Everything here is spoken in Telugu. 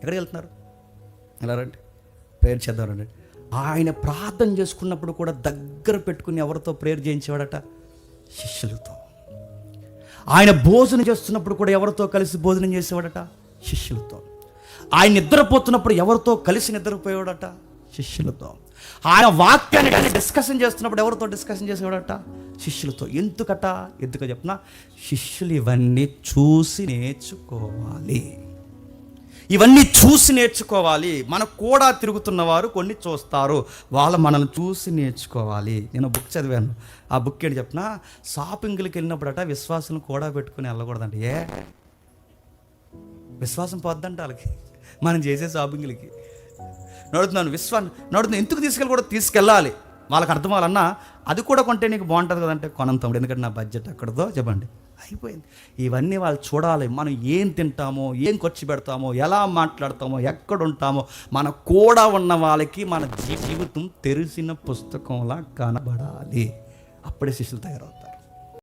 ఎక్కడికి వెళ్తున్నారు? ఎలా రండి, ప్రేయర్ చేద్దాం రండి. ఆయన ప్రార్థన చేసుకున్నప్పుడు కూడా దగ్గర పెట్టుకుని ఎవరితో ప్రేయర్ చేయించేవాడట? శిష్యులతో. ఆయన భోజనం చేస్తున్నప్పుడు కూడా ఎవరితో కలిసి భోజనం చేసేవాడట? శిష్యులతో. ఆయన నిద్రపోతున్నప్పుడు ఎవరితో కలిసి నిద్రపోయేవాడట? శిష్యులతో. ఆయన వాక్యాన్ని కానీ డిస్కషన్ చేస్తున్నప్పుడు ఎవరితో డిస్కషన్ చేసేవాడట? శిష్యులతో. ఎందుకో చెప్పిన, శిష్యులు ఇవన్నీ చూసి నేర్చుకోవాలి. ఇవన్నీ చూసి నేర్చుకోవాలి. మనకు కూడా తిరుగుతున్న వారు కొన్ని చూస్తారు, వాళ్ళు మనల్ని చూసి నేర్చుకోవాలి. నేను బుక్ చదివాను. ఆ బుక్ ఏంటి చెప్పిన, షాపింగ్కి వెళ్ళినప్పుడట విశ్వాసం కూడా పెట్టుకుని వెళ్ళకూడదంట. విశ్వాసం పోద్దంట వాళ్ళకి మనం చేసే షాపింగ్లకి. నడుతున్నాను ఎందుకు తీసుకెళ్ళాలి, వాళ్ళకి అర్థం అవ్వాలన్నా అది కూడా కొంటే నీకు బాగుంటుంది కదంటే కొనంత, ఎందుకంటే నా బడ్జెట్ అక్కడదో చెప్పండి, అయిపోయింది. ఇవన్నీ వాళ్ళు చూడాలి. మనం ఏం తింటామో, ఏం ఖర్చు పెడతామో, ఎలా మాట్లాడతామో, ఎక్కడుంటామో, మన కూడా ఉన్న వాళ్ళకి మన జీవితం తెరిసిన పుస్తకంలా కనబడాలి. అప్పుడే శిష్యులు తయారవుతారు.